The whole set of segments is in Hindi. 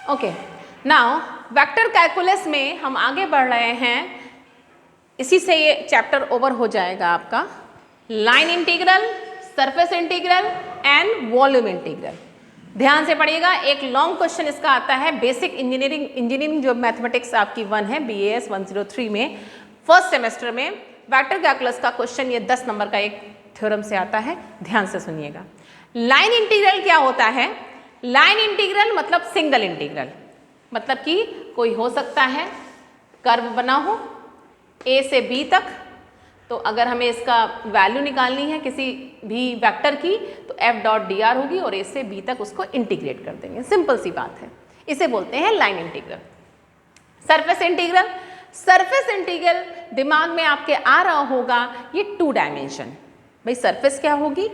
ओके, नाउ वेक्टर कैलकुलस में हम आगे बढ़ रहे हैं, इसी से ये चैप्टर ओवर हो जाएगा आपका। Line integral, surface integral and volume integral. ध्यान से पढ़िएगा, एक लॉन्ग क्वेश्चन इसका आता है बेसिक इंजीनियरिंग जो मैथमेटिक्स आपकी 1 है BAS 103 में, फर्स्ट सेमेस्टर में वेक्टर कैलकुलस का क्वेश्चन ये 10 नंबर का एक थ्योरम से आता है। ध्यान से सुनिएगा। लाइन इंटीग्रल क्या होता है? लाइन इंटीग्रल मतलब सिंगल इंटीग्रल, मतलब कि कोई हो सकता है कर्व बना हो A से B तक, तो अगर हमें इसका वैल्यू निकालनी है किसी भी वेक्टर की तो F डॉट dr होगी और A से B तक उसको इंटीग्रेट कर देंगे। सिंपल सी बात है, इसे बोलते हैं line integral. Surface integral, surface integral दिमाग में आपके आ रहा होगा ये 2 डायमेंशन। भाई सरफेस क्या होगी?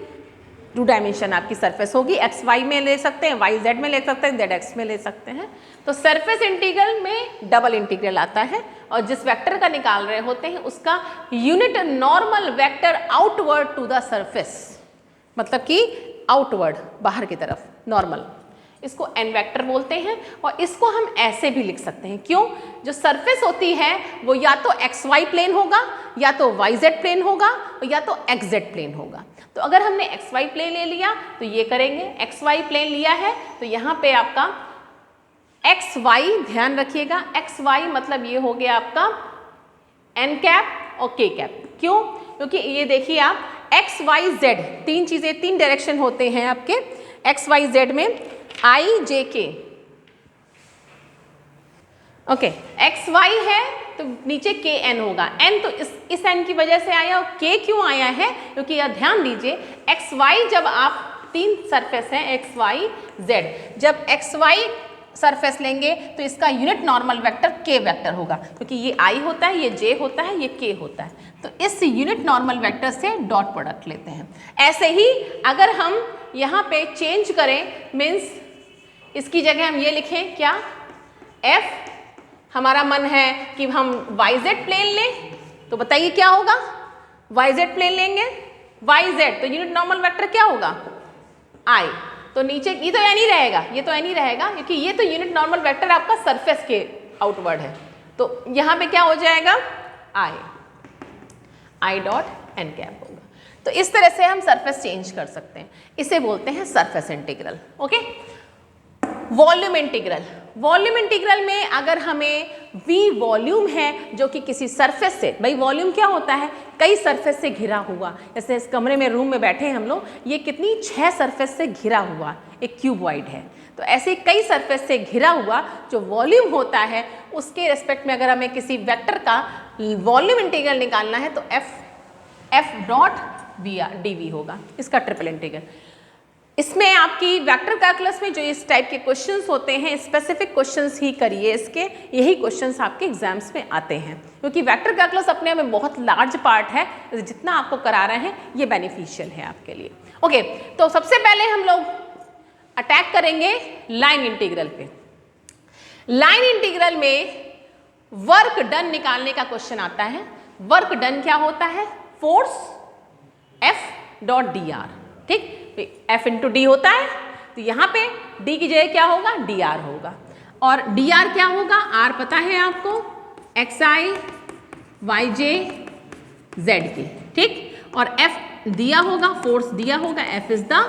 2 डायमेंशन आपकी सरफेस होगी, एक्स वाई में ले सकते हैं, वाई जेड में ले सकते हैं, जेड एक्स में ले सकते हैं। तो सरफेस इंटीग्रल में डबल इंटीग्रल आता है और जिस वेक्टर का निकाल रहे होते हैं उसका unit normal vector outward to the surface, मतलब कि आउटवर्ड बाहर की तरफ नॉर्मल, इसको एन वेक्टर बोलते हैं। और इसको हम ऐसे भी लिख सकते हैं, क्यों? जो सरफेस होती है वो या तो एक्स वाई प्लेन होगा, या तो वाई जेड प्लेन होगा, या तो एक्स जेड प्लेन होगा। तो अगर हमने एक्स वाई प्लेन ले लिया तो ये करेंगे, एक्स वाई प्लेन लिया है तो यहाँ पे आपका एक्स वाई, ध्यान रखिएगा एक्स वाई मतलब ये हो गया आपका एन कैप और के कैप। क्यों? क्योंकि ये देखिए आप एक्स वाई जेड 3 चीज़ें, 3 डायरेक्शन होते हैं आपके एक्स वाई जेड में, आई जे के। ओके, एक्स वाई है तो नीचे के एन होगा, एन तो इस एन की वजह से आया और के क्यों आया है? क्योंकि यह ध्यान दीजिए एक्स वाई जब आप 3 सरफेस हैं एक्स वाई जेड, जब एक्स वाई सरफेस लेंगे तो इसका यूनिट नॉर्मल वेक्टर के वेक्टर होगा, क्योंकि ये आई होता है, ये जे होता है, ये के होता है। तो इस यूनिट नॉर्मल वेक्टर से डॉट प्रोडक्ट लेते हैं। ऐसे ही अगर हम यहाँ पे चेंज करें, मीन्स इसकी जगह हम ये लिखें क्या, एफ, हमारा मन है कि हम वाई जेड प्लेन लें, तो बताइए क्या होगा? वाई जेड प्लेन लेंगे, वाई जेड तो यूनिट नॉर्मल वेक्टर क्या होगा? आई। तो नीचे ये तो एन ही रहेगा, ये तो एन ही रहेगा, क्योंकि ये तो यूनिट नॉर्मल वेक्टर आपका सरफेस के आउटवर्ड है। तो यहाँ पे क्या हो जाएगा? आई, आई डॉट एन कैप होगा। तो इस तरह से हम सरफेस चेंज कर सकते हैं, इसे बोलते हैं surface integral. Okay, volume integral, volume integral में अगर हमें V वॉल्यूम है जो कि किसी सरफेस से, भाई वॉल्यूम क्या होता है? कई सरफेस से घिरा हुआ, जैसे इस कमरे में रूम में बैठे हैं हम लोग, ये कितनी 6 सरफेस से घिरा हुआ एक क्यूबॉइड है। तो ऐसे कई सरफेस से घिरा हुआ जो वॉल्यूम होता है उसके रेस्पेक्ट में अगर हमें किसी वेक्टर का वॉल्यूम इंटीग्रल निकालना है तो एफ डॉट dv होगा, इसका ट्रिपल इंटीग्रल। इसमें आपकी वेक्टर कैलकुलस में जो इस टाइप के क्वेश्चंस होते हैं, स्पेसिफिक क्वेश्चंस ही करिए इसके, यही क्वेश्चंस आपके एग्जाम्स में आते हैं, क्योंकि वेक्टर कैलकुलस अपने में बहुत लार्ज पार्ट है, जितना आपको करा रहे हैं ये बेनिफिशियल है आपके लिए। ओके, तो सबसे पहले हम लोग अटैक करेंगे लाइन इंटीग्रल पे। लाइन इंटीग्रल में वर्क डन निकालने का क्वेश्चन आता है। वर्क डन क्या होता है? फोर्स F डॉट dr, ठीक, F इंटू डी होता है, तो यहाँ पे D की जगह क्या होगा? dr होगा। और dr क्या होगा? R पता है आपको, xi yj z की, ठीक, और F दिया होगा, फोर्स दिया होगा, F is the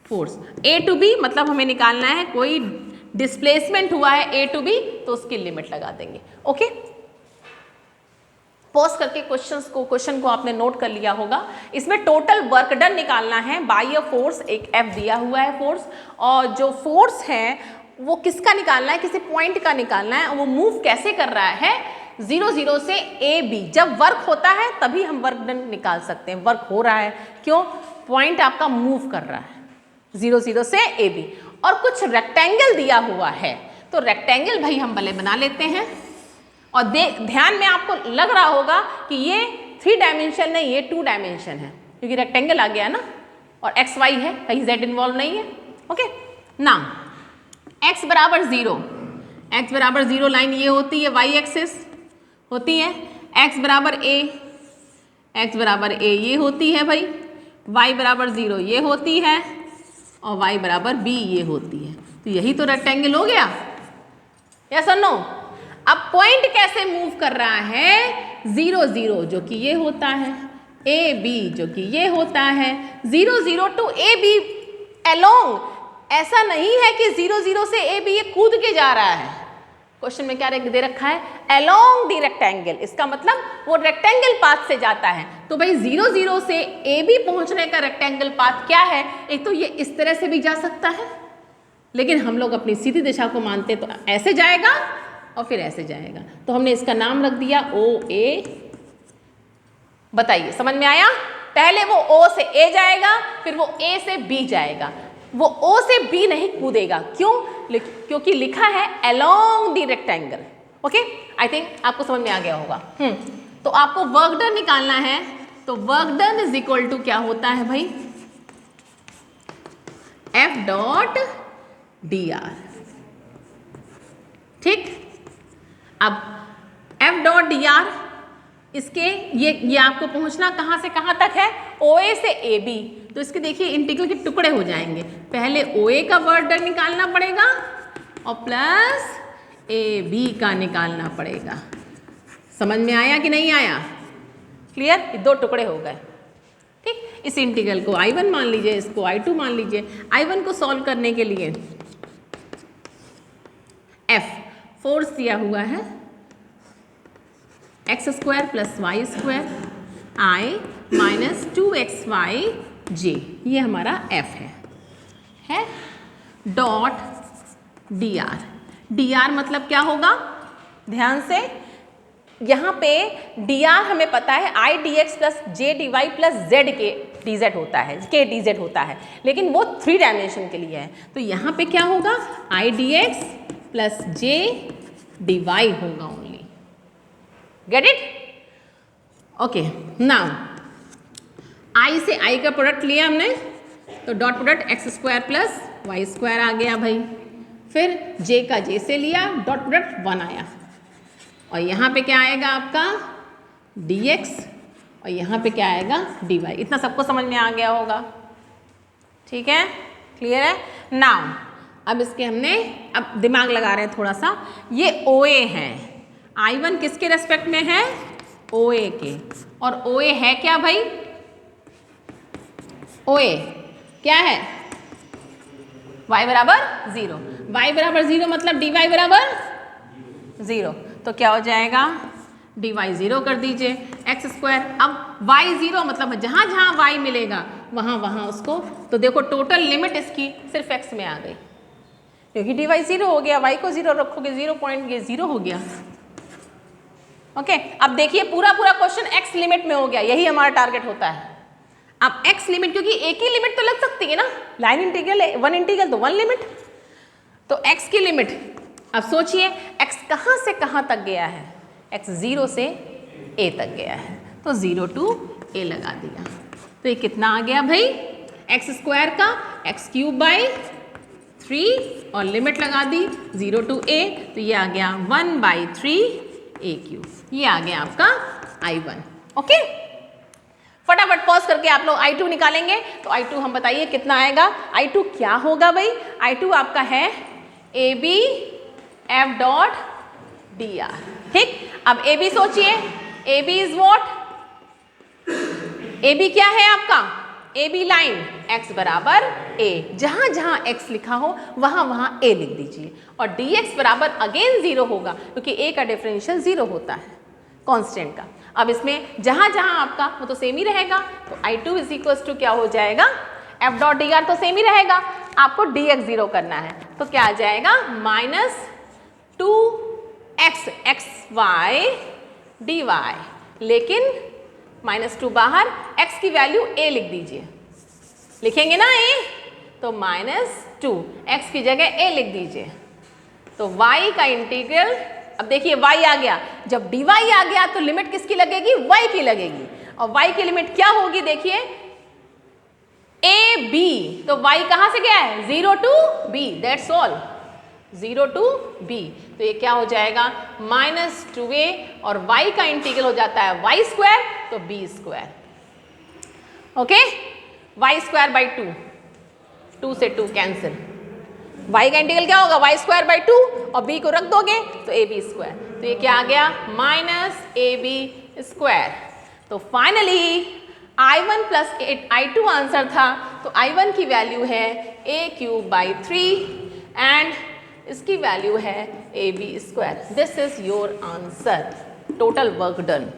force. A to B मतलब हमें निकालना है कोई डिस्प्लेसमेंट हुआ है A टू B तो उसकी लिमिट लगा देंगे। ओके, पॉज करके क्वेश्चन को आपने नोट कर लिया होगा। इसमें टोटल वर्क डन निकालना है बाय अ फोर्स, एक F दिया हुआ है फोर्स, और जो फोर्स है वो किसका निकालना है? किसी पॉइंट का निकालना है। वो मूव कैसे कर रहा है? 0 0 से AB। जब वर्क होता है तभी हम वर्क डन निकाल सकते हैं। वर्क हो रहा है, क्यों? पॉइंट आपका मूव कर रहा है 0 0 से AB। और कुछ रेक्टेंगल दिया हुआ है, तो रेक्टेंगल भाई हम भले बना लेते हैं। और ध्यान में आपको लग रहा होगा कि ये 3 डायमेंशन नहीं, ये 2 डायमेंशन है, क्योंकि रेक्टेंगल आ गया ना, और एक्स वाई है, कहीं जेड इन्वॉल्व नहीं है। ओके, नाउ एक्स बराबर 0, एक्स बराबर 0 लाइन ये होती है, वाई एक्सिस होती है, एक्स बराबर a, एक्स बराबर a ये होती है भाई, वाई बराबर 0 ये होती है, और y बराबर b ये होती है। तो यही तो रेक्टेंगल हो गया, यस और नो। अब पॉइंट कैसे मूव कर रहा है, 0 0 जो कि ये होता है, ए बी जो कि ये होता है, 0 0 टू ए बी अलोंग। ऐसा नहीं है कि 0 0 से ए बी ये कूद के जा रहा है, क्वेश्चन में क्या दे रखा है, अलोंग द रेक्टेंगल, इसका मतलब वो रेक्टेंगल पाथ से जाता है। तो भाई 0 0 से ए बी पहुंचने का रेक्टेंगल पाथ क्या है, एक तो ये इस तरह से भी जा सकता है, लेकिन हम लोग अपनी सीधी दिशा को मानते तो ऐसे जाएगा और फिर ऐसे जाएगा, तो हमने इसका नाम रख दिया ओ ए। बताइए समझ में आया, पहले वो ओ से ए जाएगा, फिर वो ए से बी जाएगा, वो ओ से बी नहीं कूदेगा, क्यों, क्योंकि लिखा है along the rectangle. Okay, I think आपको समझ में आ गया होगा। तो आपको वर्क डन निकालना है, तो work done is equal to क्या होता है भाई, एफ डॉट डी आर। ठीक, अब एफ डॉट डी आर, इसके ये आपको पहुंचना कहां से कहां तक है, ओ ए से ए बी, तो इसके देखिए इंटीग्रल के टुकड़े हो जाएंगे, पहले ओ ए का वर्क डन निकालना पड़ेगा और प्लस ए बी का निकालना पड़ेगा। समझ में आया कि नहीं आया, क्लियर, ये दो टुकड़े हो गए। ठीक, इस इंटीग्रल को I1 मान लीजिए, इसको I2 मान लीजिए। I1 को सॉल्व करने के लिए F फोर्स दिया हुआ है x square plus Y square I minus 2xyj, ये हमारा F है डॉट डी आर मतलब क्या होगा, ध्यान से, यहाँ पे डी आर हमें पता है I D x plus J D Y plus Z K D Z होता है, के डी जेड होता है, लेकिन वो 3 डायमेंशन के लिए है, तो यहाँ पे क्या होगा, i D x plus J D y होगा only. Get it, okay. Now i से आई का प्रोडक्ट लिया हमने, तो dot product x square plus Y square आ गया भाई, फिर जे का जे से लिया, डॉट प्रोडक्ट 1 आया, और यहाँ पे क्या आएगा आपका dx और यहाँ पे क्या आएगा dy। इतना सबको समझ में आ गया होगा, ठीक है, क्लियर है। नाउ अब इसके हमने अब दिमाग लगा रहे हैं थोड़ा सा, ये OA है, I1 किसके रेस्पेक्ट में है, OA के, और OA है क्या भाई, OA क्या है, y बराबर 0, y बराबर 0 मतलब dy बराबर 0, तो क्या हो जाएगा, dy 0 कर दीजिए, एक्स स्क्वायर, अब y 0 मतलब जहाँ जहाँ y मिलेगा वहाँ वहाँ उसको, तो देखो टोटल लिमिट इसकी सिर्फ x में आ गई, क्योंकि dy 0 हो गया, y को 0 रखोगे 0 पॉइंट ये 0 हो गया। ओके, अब देखिए पूरा क्वेश्चन x लिमिट में हो गया, यही हमारा टारगेट होता है। अब x लिमिट, क्योंकि एक ही लिमिट तो लग सकती है ना, लाइन इंटीग्रल, 1 इंटीग्रल तो 1 लिमिट, तो x की लिमिट, अब सोचिए x कहाँ से कहाँ तक गया है, x 0 से a तक गया है, तो 0 to a लगा दिया, तो ये कितना आ गया भाई, एक्स स्क्वायर का एक्स क्यूब बाई 3 और लिमिट लगा दी 0 to a, तो ये आ गया 1/3 a क्यूब, ये आ गया आपका I1। ओके, फटाफट पॉज करके आप लोग I2 निकालेंगे, तो I2 हम बताइए कितना आएगा, I2 क्या होगा भाई, I2 आपका है AB F dot D R. ठीक, अब AB सोचिए, AB इज व्हाट, AB क्या है आपका, AB लाइन x बराबर a, जहां जहां x लिखा हो वहां वहां a लिख दीजिए, और dx बराबर अगेन 0 होगा, क्योंकि a का डिफरेंशियल 0 होता है कांस्टेंट का। अब इसमें जहां जहां आपका वो तो सेम ही रहेगा, तो I2 इज इक्वल्स टू क्या हो जाएगा, F डॉट डी आर तो सेम ही रहेगा, आपको dx 0 करना है, तो क्या आ जाएगा -2x xy dy, लेकिन -2 बाहर, x की वैल्यू a लिख दीजिए, लिखेंगे ना a, तो -2 x की जगह a लिख दीजिए, तो y का इंटीग्रल, अब देखिए y आ गया, जब dy आ गया तो लिमिट किसकी लगेगी, y की लगेगी, और y की लिमिट क्या होगी, देखिए a b, तो y कहाँ से गया है, 0 to b, that's all, 0 to b, तो ये क्या हो जाएगा -2a, और y का इंटीग्रल हो जाता है y स्क्वायर, तो b square, okay, y square by 2, 2 से 2 कैंसिल, y का इंटीग्रल क्या होगा, वाई स्क्वायर बाई 2 और b को रख दोगे तो ए बी स्क्वायर, तो ये क्या आ गया माइनस ए बी स्क्वायर। तो finally I1 plus I2 answer था, तो I1 की वैल्यू है a क्यूब बाई 3 एंड इसकी वैल्यू है A B square. This is your answer, total work done.